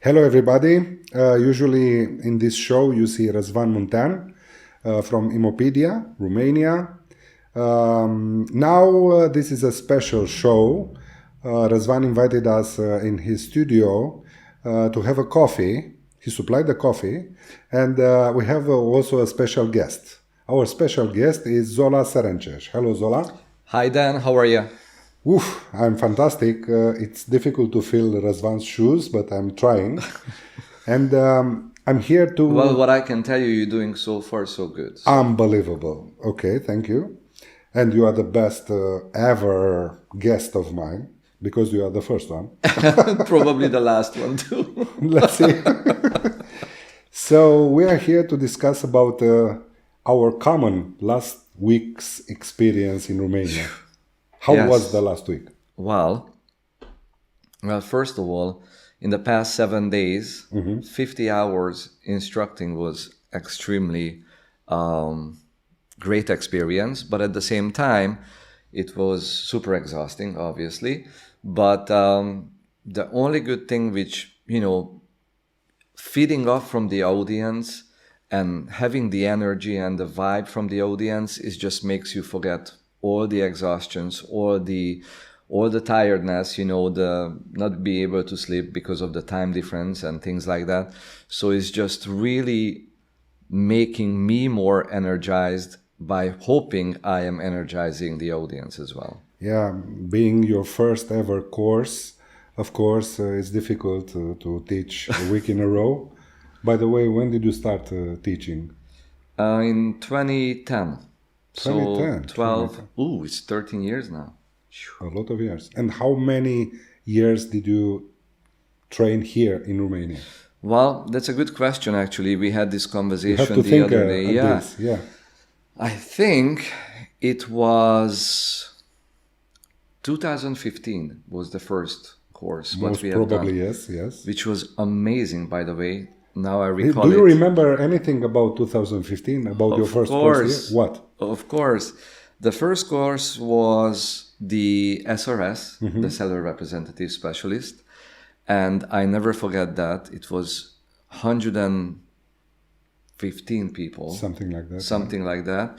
Hello, everybody. Usually in this show, you see Răzvan Muntean from Imopedia, Romania. Now, this is a special show. Răzvan invited us in his studio to have a coffee. He supplied the coffee. And we have also a special guest. Our special guest is Zola Serences. Hello, Zola. Hi, Dan. How are you? Oof, I'm fantastic. It's difficult to fill Răzvan's shoes, but I'm trying. And I'm here to... Well, what I can tell you, you're doing so far so good. So. Unbelievable. Okay, thank you. And you are the best ever guest of mine, because you are the first one. Probably the last one, too. Let's see. So we are here to discuss about our common last week's experience in Romania. How was the last week? Well, first of all, in the past 7 days, 50 hours instructing was extremely great experience. But at the same time, it was super exhausting, obviously. But the only good thing which, feeding off from the audience and having the energy and the vibe from the audience is just makes you forget all the exhaustions, all the tiredness, the not be able to sleep because of the time difference and things like that. So it's just really making me more energized by hoping I am energizing the audience as well. Yeah, being your first ever course, of course, it's difficult to teach a week in a row. By the way, when did you start teaching? In 2010. 2010. So 12, it's 13 years now. A lot of years. And how many years did you train here in Romania? Well, that's a good question, actually. We had this conversation the other day. Yeah. I think it was 2015 was the first course. Most probably, yes. Which was amazing, by the way. Now I recall Do you remember anything about 2015, about your first course here? What? Of course. The first course was the SRS, the Seller Representative Specialist. And I never forget that. It was 115 people. Something like that.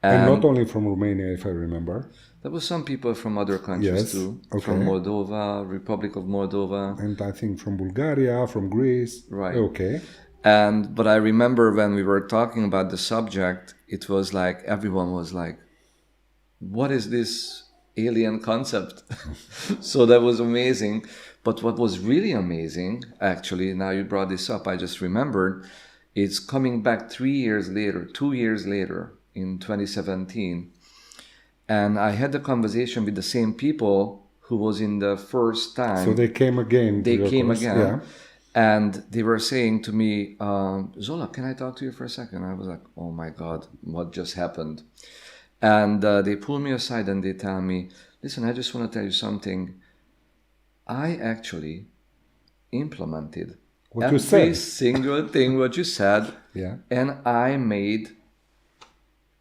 And not only from Romania, if I remember. There was some people from other countries too. Okay. From Moldova, Republic of Moldova. And I think from Bulgaria, from Greece. Right. Okay. But I remember when we were talking about the subject, it was like, everyone was like, what is this alien concept? So that was amazing. But what was really amazing, actually, now you brought this up, I just remembered, it's coming back 2 years later, in 2017. And I had the conversation with the same people who was in the first time. So they came again. Yeah. And they were saying to me, Zola, can I talk to you for a second? I was like, oh my God, what just happened? And they pull me aside and they tell me, listen, I just want to tell you something. I actually implemented every single thing what you said. Yeah. And I made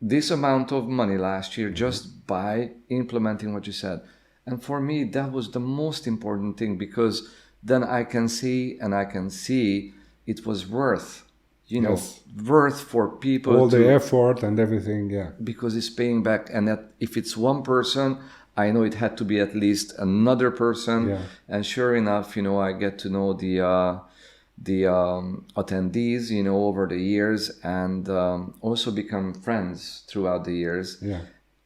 this amount of money last year just by implementing what you said. And for me, that was the most important thing, because then I can see it was worth, worth for people. All the effort and everything, yeah. Because it's paying back. And that if it's one person, I know it had to be at least another person. Yeah. And sure enough, I get to know the attendees, over the years, and also become friends throughout the years. Yeah.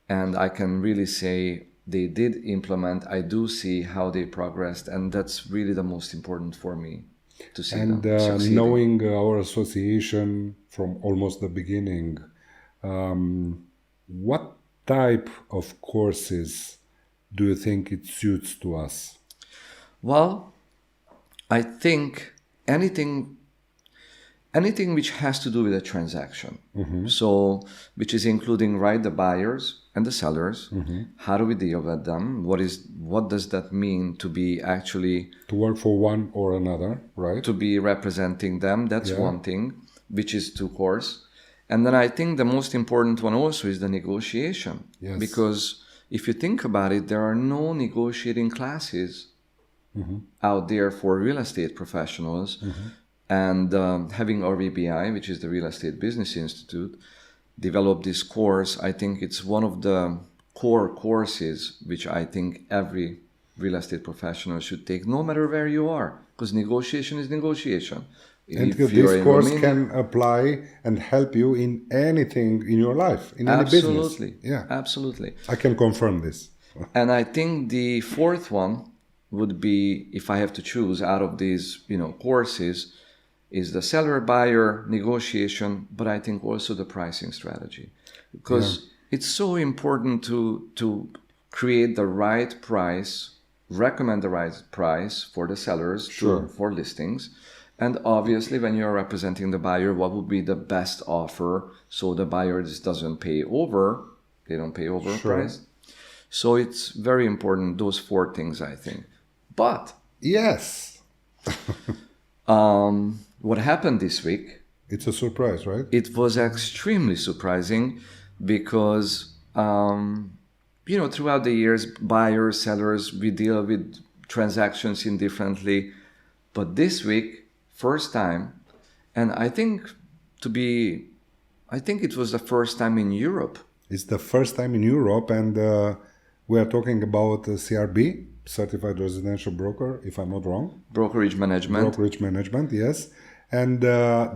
And I can really say they did implement. I do see how they progressed, and that's really the most important for me to see them succeeding. And knowing our association from almost the beginning, what type of courses do you think it suits to us? Well, I think anything which has to do with a transaction. So, which is including, the buyers and the sellers. How do we deal with them? What does that mean to be actually... To work for one or another, right? To be representing them. That's one thing, which is two course. And then I think the most important one also is the negotiation. Yes. Because if you think about it, there are no negotiating classes out there for real estate professionals. And having REBI, which is the Real Estate Business Institute, developed this course. I think it's one of the core courses which I think every real estate professional should take, no matter where you are, because negotiation is negotiation. And If this you're in course Romania- can apply and help you in anything in your life, in any business. Absolutely. Yeah, Absolutely. I can confirm this. And I think the fourth one would be, if I have to choose out of these, courses, is the seller-buyer negotiation, but I think also the pricing strategy. Because it's so important to create the right price, recommend the right price for the sellers for listings. And obviously, when you're representing the buyer, what would be the best offer so the buyer just doesn't pay over, they don't pay over a price. So it's very important, those four things, I think. But Yes, what happened this week, it's a surprise, right? it was extremely surprising because, throughout the years, buyers, sellers, we deal with transactions indifferently. But this week, first time, and I think it was the first time in Europe. It's the first time in Europe, and we are talking about CRB, Certified Residential Broker, if I'm not wrong. Brokerage management. Brokerage management, yes. And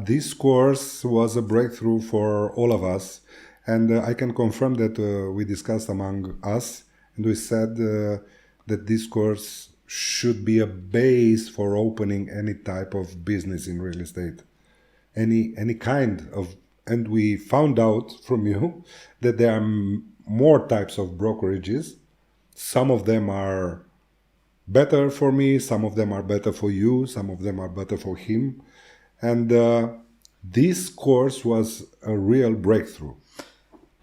this course was a breakthrough for all of us. And I can confirm that we discussed among us, and we said that this course should be a base for opening any type of business in real estate, any kind of. And we found out from you that there are more types of brokerages. Some of them are better for me, some of them are better for you, some of them are better for him. And this course was a real breakthrough.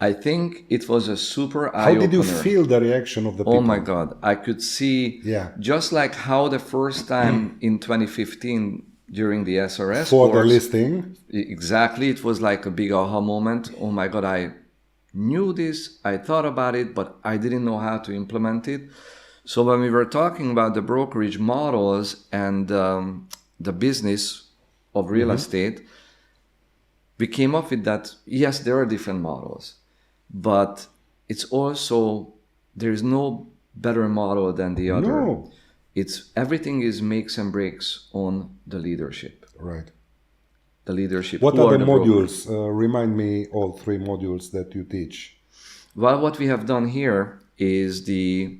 I think it was a super How eye-opener. did you feel the reaction of the people? Oh my God. I could see, just like how the first time in 2015 during the SRS For course, the listing. exactly, it was like a big aha moment. Oh my God, I knew this, I thought about it, but I didn't know how to implement it. So when we were talking about the brokerage models and the business of real estate, we came up with that, yes, there are different models, but it's also, there's no better model than the other. No. It's everything is makes and breaks on the leadership. Right. The leadership. What Who are the brokers? modules? Remind me all three modules that you teach. Well, what we have done here is the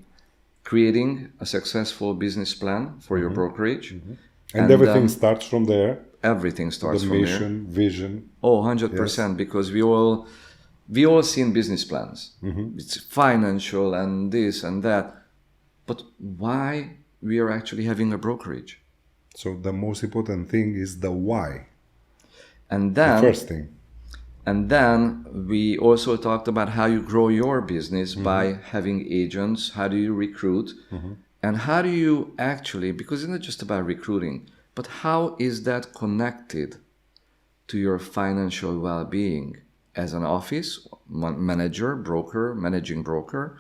creating a successful business plan for your brokerage. And everything starts from there. Everything starts The from there. mission, vision. Oh, 100%, because we all seen business plans. It's financial and this and that. But why we are actually having a brokerage? So the most important thing is the why. And then, The first thing. and then we also talked about how you grow your business by having agents. How do you recruit? And how do you actually, because it's not just about recruiting, but how is that connected to your financial well-being as an office manager, broker, managing broker?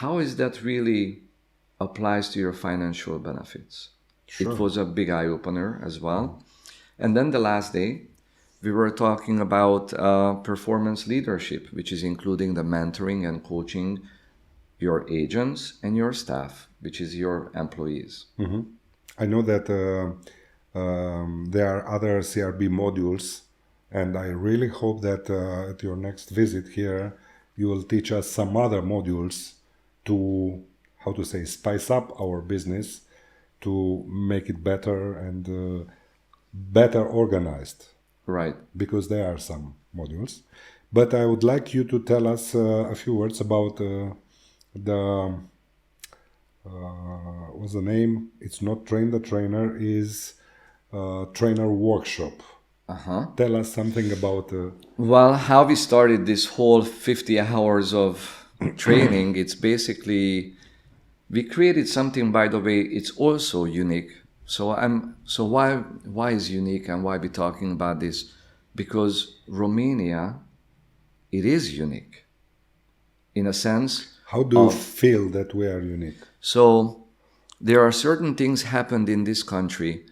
How is that really applies to your financial benefits? It was a big eye-opener as well. And then the last day, we were talking about performance leadership, which is including the mentoring and coaching your agents and your staff, which is your employees. I know that there are other CRB modules, and I really hope that at your next visit here, you will teach us some other modules to, how to say, spice up our business, to make it better and better organized. Right. Because there are some modules. But I would like you to tell us a few words about what's the name? It's not Train the Trainer, is Trainer Workshop. Tell us something about... Well, how we started this whole 50 hours of training, it's basically, we created something, by the way, it's also unique. So why is unique and why we talking about this? Because Romania, it is unique in a sense. How do you feel that we are unique? So there are certain things happened in this country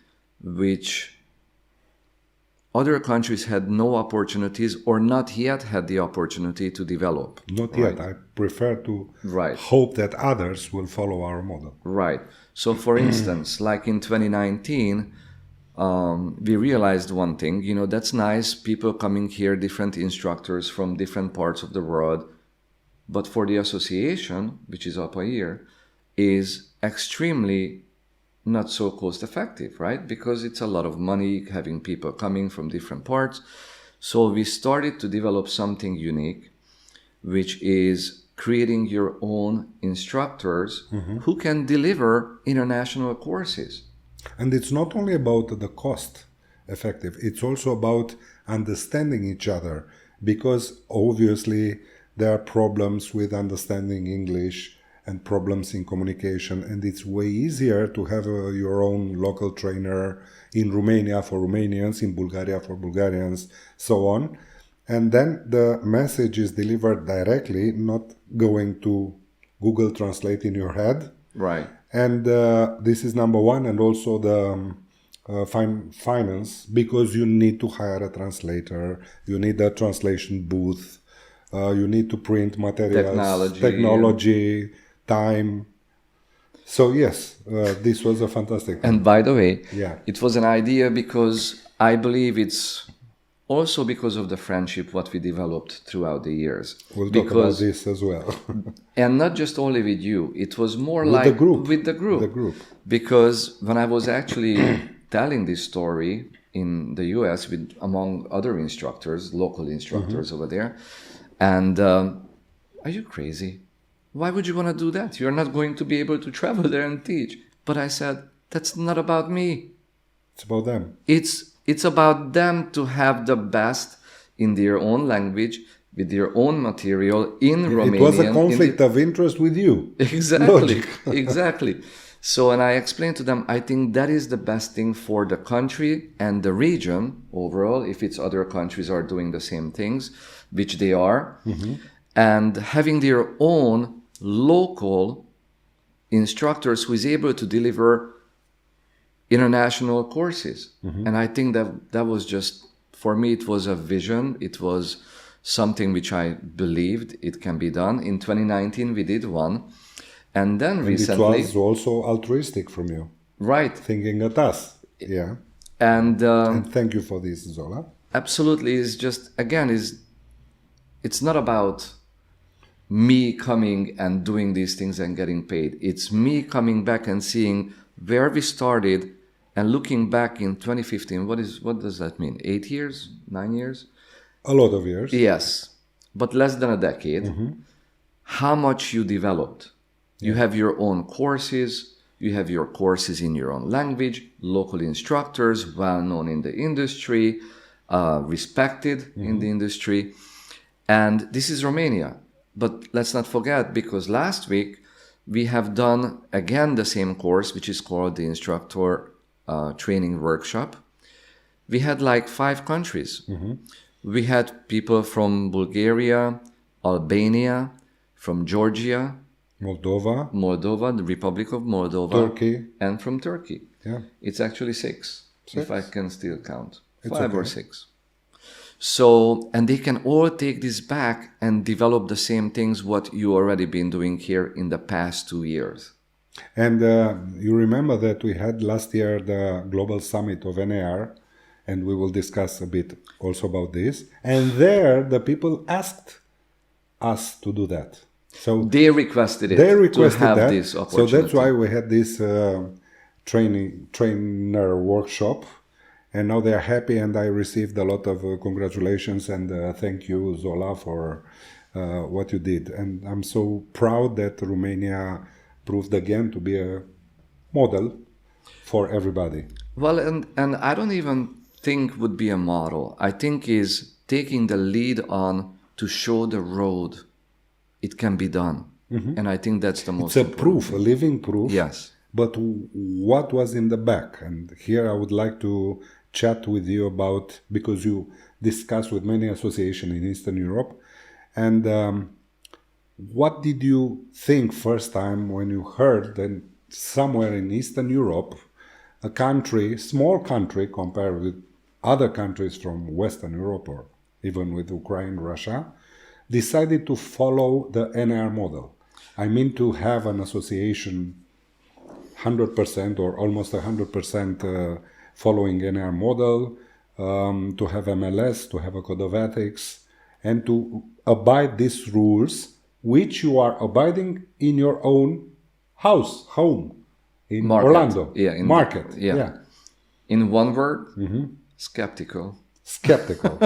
which other countries had no opportunities or not yet had the opportunity to develop. Not yet. I prefer to Right. hope that others will follow our model. Right. So, for instance, like in 2019, we realized one thing, that's nice, people coming here, different instructors from different parts of the world. But for the association, which is up a year, is extremely not so cost effective, right? Because it's a lot of money having people coming from different parts. So we started to develop something unique, which is creating your own instructors who can deliver international courses. And it's not only about the cost effective, it's also about understanding each other, because obviously there are problems with understanding English and problems in communication, and it's way easier to have your own local trainer in Romania for Romanians, in Bulgaria for Bulgarians, so on. And then the message is delivered directly, not going to Google Translate in your head. Right. And this is number one, and also the finance, because you need to hire a translator, you need a translation booth, you need to print materials, technology, time. So yes, this was a fantastic thing. And by the way, Yeah. it was an idea because I believe it's also because of the friendship what we developed throughout the years. We'll talk about this as well. And not just only with you, it was more With like the group. with the group. The group. Because when I was actually telling this story in the US with among other instructors, local instructors over there, and are you crazy? Why would you want to do that? You're not going to be able to travel there and teach. But I said, that's not about me. It's about them. It's about them to have the best in their own language, with their own material in Romanian. It was a conflict of interest with you. Exactly, Logic. exactly. So, and I explained to them, I think that is the best thing for the country and the region overall, if it's other countries are doing the same things, which they are, and having their own local instructors who is able to deliver international courses. And I think that was just, for me, it was a vision. It was something which I believed it can be done. In 2019, we did one. And then recently... It was also altruistic from you. Right. Thinking at us. Yeah. And thank you for this, Zola. absolutely, is just, again, it's not about me coming and doing these things and getting paid. It's me coming back and seeing where we started and looking back in 2015. What does that mean? 8 years? 9 years? A lot of years. Yes, but less than a decade. How much you developed. You have your own courses. You have your courses in your own language, local instructors, well known in the industry, respected in the industry. And this is Romania. But let's not forget, because last week we have done again the same course, which is called the Instructor Training Workshop. We had like 5 countries. We had people from Bulgaria, Albania, from Georgia, Moldova, the Republic of Moldova, Turkey, and from Turkey. Yeah. It's actually 6, if I can still count. It's 5 or okay. 6. So, and they can all take this back and develop the same things what you already been doing here in the past 2 years. And you remember that we had last year the Global Summit of NAR, and we will discuss a bit also about this. And there, the people asked us to do that. So They requested it to have that. this So opportunity. that's why we had this trainer workshop. And now they are happy, and I received a lot of congratulations and thank you, Zola, for what you did. And I'm so proud that Romania proved again to be a model for everybody. Well, and I don't even think would be a model. I think is taking the lead on to show the road. It can be done. And I think that's the most It's a important proof, a living proof. Yes. But what was in the back? And here I would like to chat with you about, because you discuss with many associations in Eastern Europe, and what did you think first time when you heard and somewhere in Eastern Europe, a country, small country compared with other countries from Western Europe or even with Ukraine, Russia, decided to follow the NR model. I mean to have an association 100% or almost 100% following NR model, to have MLS, to have a code of ethics, and to abide these rules, which you are abiding in your own home, in Market. Orlando. Yeah, in market. yeah. In one word, skeptical. Skeptical.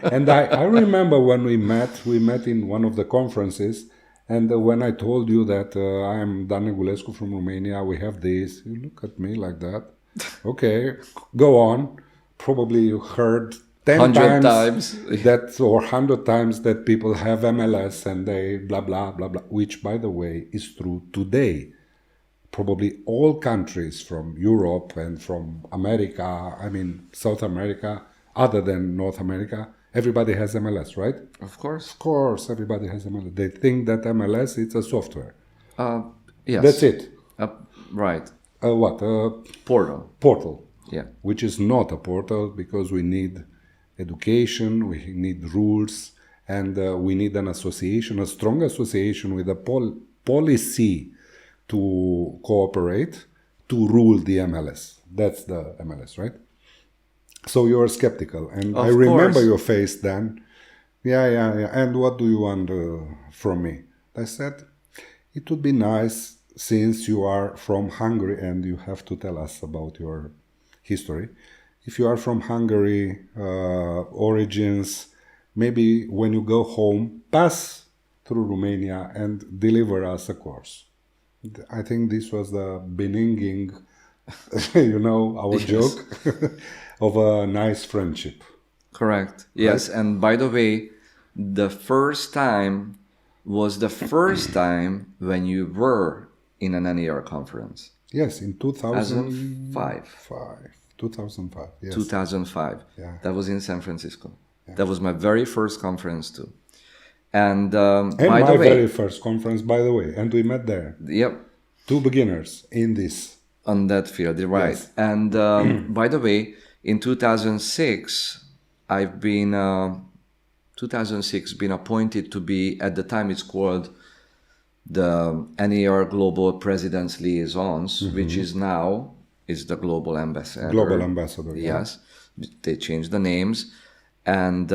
And I remember when we met in one of the conferences, and when I told you that I am Dan Negulescu from Romania, we have this, you look at me like that. Okay, go on. Probably you heard 10 times that, or 100 times that people have MLS and they blah, blah, blah, blah, which, by the way, is true today. Probably all countries from Europe and from America, I mean, South America, other than North America, everybody has MLS, right? Of course. Of course, everybody has MLS. They think that MLS is a software. Yes. That's it. Right. What? Portal. Yeah. Which is not a portal, because we need education, we need rules, and we need an association, a strong association with a policy to cooperate, to rule the MLS. That's the MLS, right? So you're skeptical, and I remember your face then. Yeah. And what do you want from me? I said, it would be nice, since you are from Hungary and you have to tell us about your history. If you are from Hungary, origins, maybe when you go home, pass through Romania and deliver us a course. I think this was the beginning, our joke of a nice friendship. Correct. Yes. Right? And by the way, the first time was the first time when you were in an NER conference. Yes, in 2005. 2005, yes. 2005. Yeah. That was in San Francisco. Yeah. That was my very first conference too. And by the way, very first conference, by the way. And we met there. Yep. Two beginners in this. On that field, right. Yes. And by the way, in 2006, I've been appointed to be, at the time it's called the NER Global President's Liaisons, which is now is the Global Ambassador. Global Ambassador, yes. They changed the names. And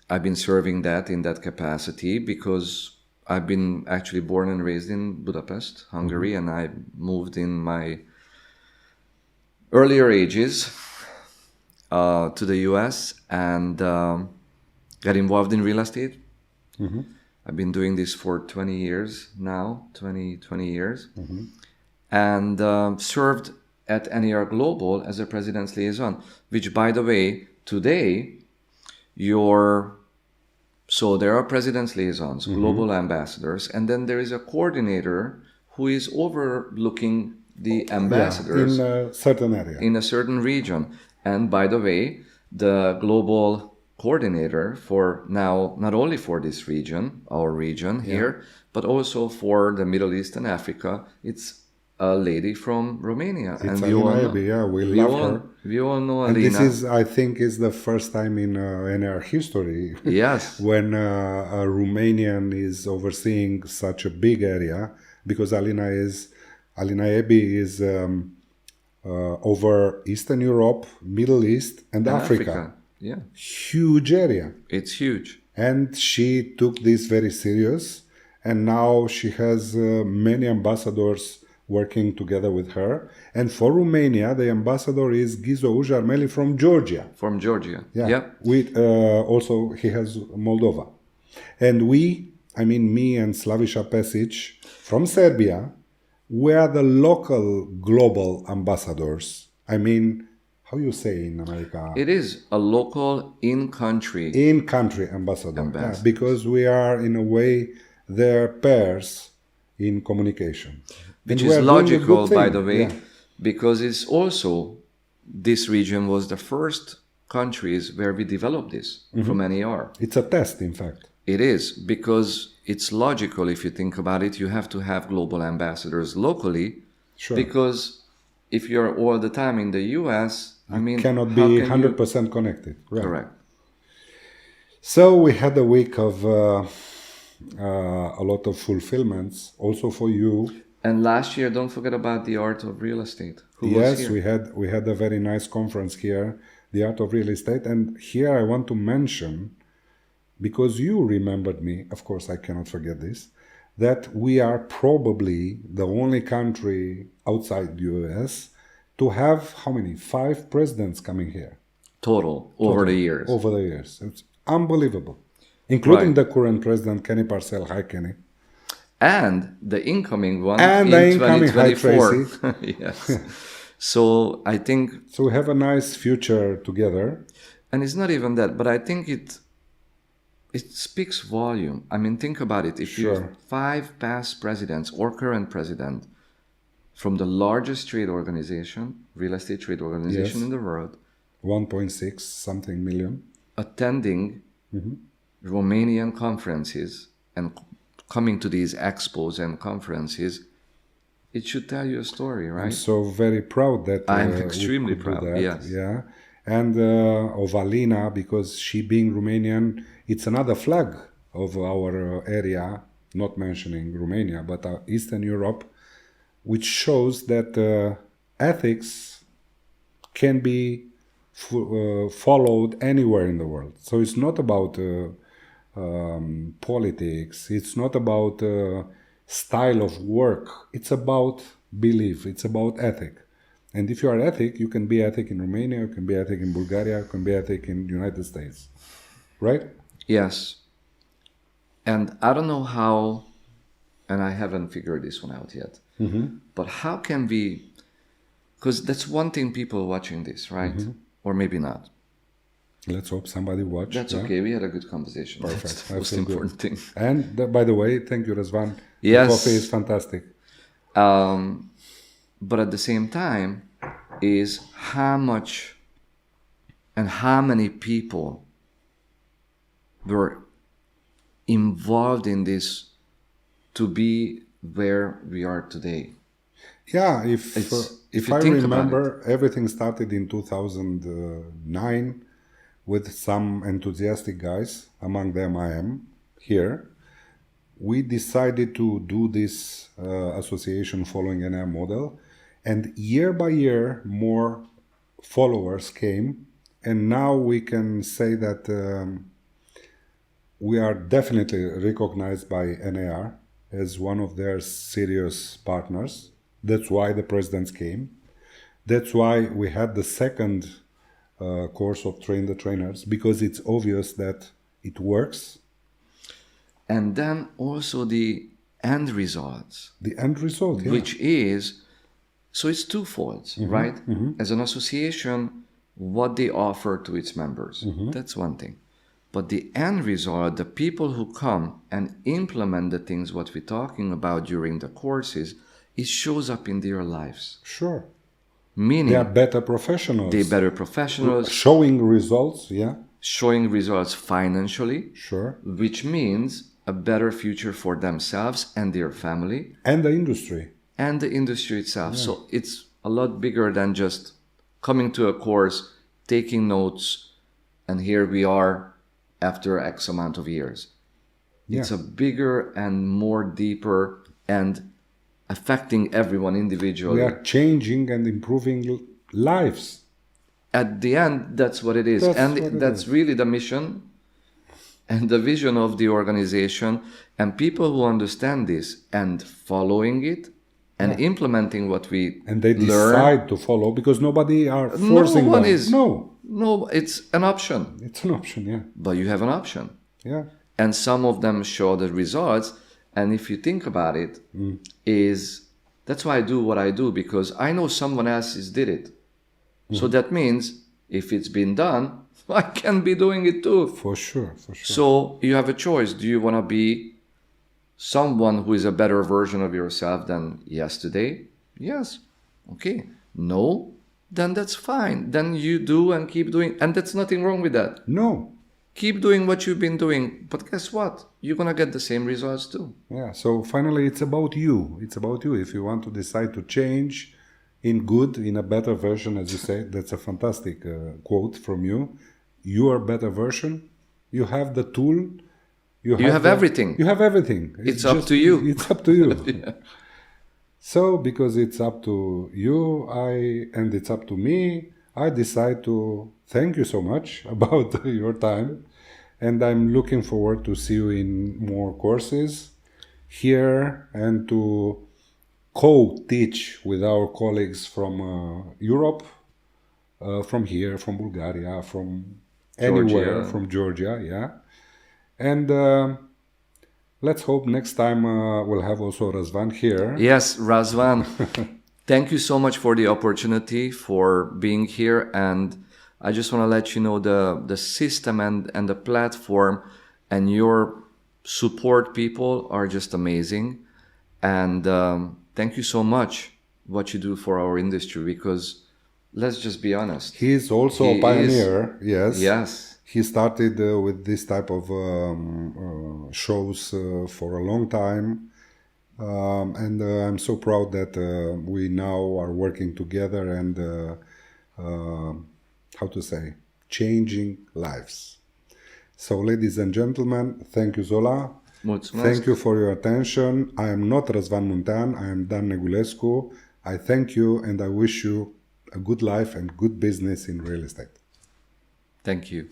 I've been serving that in that capacity because I've been actually born and raised in Budapest, Hungary, and I moved in my earlier ages to the US and got involved in real estate. I've been doing this for 20 years now, 20 years, and served at NER Global as a President's Liaison, which, by the way, today, so there are President's Liaisons, Global Ambassadors, and then there is a coordinator who is overlooking the ambassadors in a certain area, in a certain region. And by the way, the Global Coordinator for now, not only for this region, our region here, but also for the Middle East and Africa, it's a lady from Romania. It's Alina, we love her. We all know and Alina. This is, I think, is the first time in our history yes. when a Romanian is overseeing such a big area, because Alina Ebi is over Eastern Europe, Middle East, and Africa. Yeah, huge area. It's huge. And she took this very serious, and now she has many ambassadors working together with her. And for Romania, the ambassador is Ghizo Ujarmeli from Georgia. From Georgia, yeah. With, also, he has Moldova. And me and Slaviša Pesic from Serbia, we are the local global ambassadors. How you say in America? It is a local in-country ambassador. Yeah, because we are, in a way, their pairs in communication. Which is logical, by the way, because it's also, this region was the first countries where we developed this from NER. It's a test, in fact. It is, because it's logical if you think about it. You have to have global ambassadors locally Sure. Because if you're all the time in the US, I mean, Cannot how be can 100% connected. you... Right. Correct. So we had a week of a lot of fulfillments also for you. And last year, don't forget about the art of real estate. Who was Yes, here? we had a very nice conference here, the art of real estate. And here I want to mention, because you remembered me, of course I cannot forget this, that we are probably the only country outside the US to have, how many? 5 presidents coming here. Total, over the years. Over the years. It's unbelievable. Including Right. the current president, Kenny Parcell. Hi, Kenny. And the incoming one And in the incoming, hi, 2024. Yes. So I think, So we have a nice future together. and it's not even that, but I think it speaks volume. I mean, think about it. If you Sure. have 5 past presidents or current president from the largest trade organization, real estate trade organization Yes. in the world, 1.6 something million. attending Romanian conferences and coming to these expos and conferences, it should tell you a story, I'm right? so very proud that I'm we extremely could do proud, that. yes. Yeah. And of Alina, because she being Romanian, it's another flag of our area, not mentioning Romania, but Eastern Europe, which shows that ethics can be followed anywhere in the world. So it's not about politics, it's not about style of work, it's about belief, it's about ethic. And if you are ethic, you can be ethic in Romania, you can be ethic in Bulgaria, you can be ethic in the United States. Right? Yes. And I don't know how, and I haven't figured this one out yet, but how can we, because that's one thing people watching this, right? Or maybe not. Let's hope somebody watched. That's okay. We had a good conversation. Perfect. That's the I most feel good. important thing. And by the way, thank you, Razvan. Yes. The coffee is fantastic. But at the same time, is how much and how many people were involved in this to be where we are today. Yeah, If if you I think about remember, everything started in 2009 with some enthusiastic guys. Among them, I am here. We decided to do this association following an model, and year by year, more followers came, and now we can say that we are definitely recognized by NAR as one of their serious partners. That's why the presidents came. That's why we had the second course of Train the Trainers, because it's obvious that it works. And then also the end results, The end result, yeah. which is, so it's twofold, right? As an association, what they offer to its members, that's one thing. But the end result, the people who come and implement the things what we're talking about during the courses, it shows up in their lives. Sure. Meaning, They are better professionals. they're better professionals, Showing results, yeah. showing results financially, Sure. which means a better future for themselves and their family And the industry. and the industry itself. So it's a lot bigger than just coming to a course, taking notes, and here we are after X amount of years. It's a bigger and more deeper and affecting everyone individually. We are changing and improving lives. At the end, that's what it is. That's And what it that's is. really the mission and the vision of the organization. And people who understand this and following it and implementing what we And they learn. decide to follow, because nobody are forcing No one them. is. No, it's an option. It's an option, yeah. But you have an option. Yeah. And some of them show the results. And if you think about it, is that's why I do what I do, because I know someone else has did it. So that means if it's been done, I can be doing it too. For sure, for sure. So you have a choice. Do you want to be someone who is a better version of yourself than yesterday? Yes. Okay. No? Then that's fine. Then you do and keep doing. And there's nothing wrong with that. No. keep doing what you've been doing. But guess what? You're going to get the same results too. Yeah, so finally it's about you. It's about you. If you want to decide to change in good, in a better version, as you say, that's a fantastic quote from you. Your better version, you have the tool. You have everything. You have everything. It's up to you. It's up to you. Yeah. So because it's up to you, and it's up to me, I decide to thank you so much about your time. And I'm looking forward to see you in more courses here and to co-teach with our colleagues from Europe, from here, from Bulgaria, from anywhere, Georgia. from Georgia, yeah. And let's hope next time we'll have also Razvan here. Yes, Razvan. Thank you so much for the opportunity, for being here. And I just want to let you know the system and the platform and your support people are just amazing. And thank you so much what you do for our industry, because let's just be honest. He's also a pioneer, yes. Yes. He started with this type of shows for a long time. And I'm so proud that we now are working together and, changing lives. So, ladies and gentlemen, thank you, Zola. Mulțumesc. Thank you for your attention. I am not Razvan Muntean. I am Dan Negulescu. I thank you and I wish you a good life and good business in real estate. Thank you.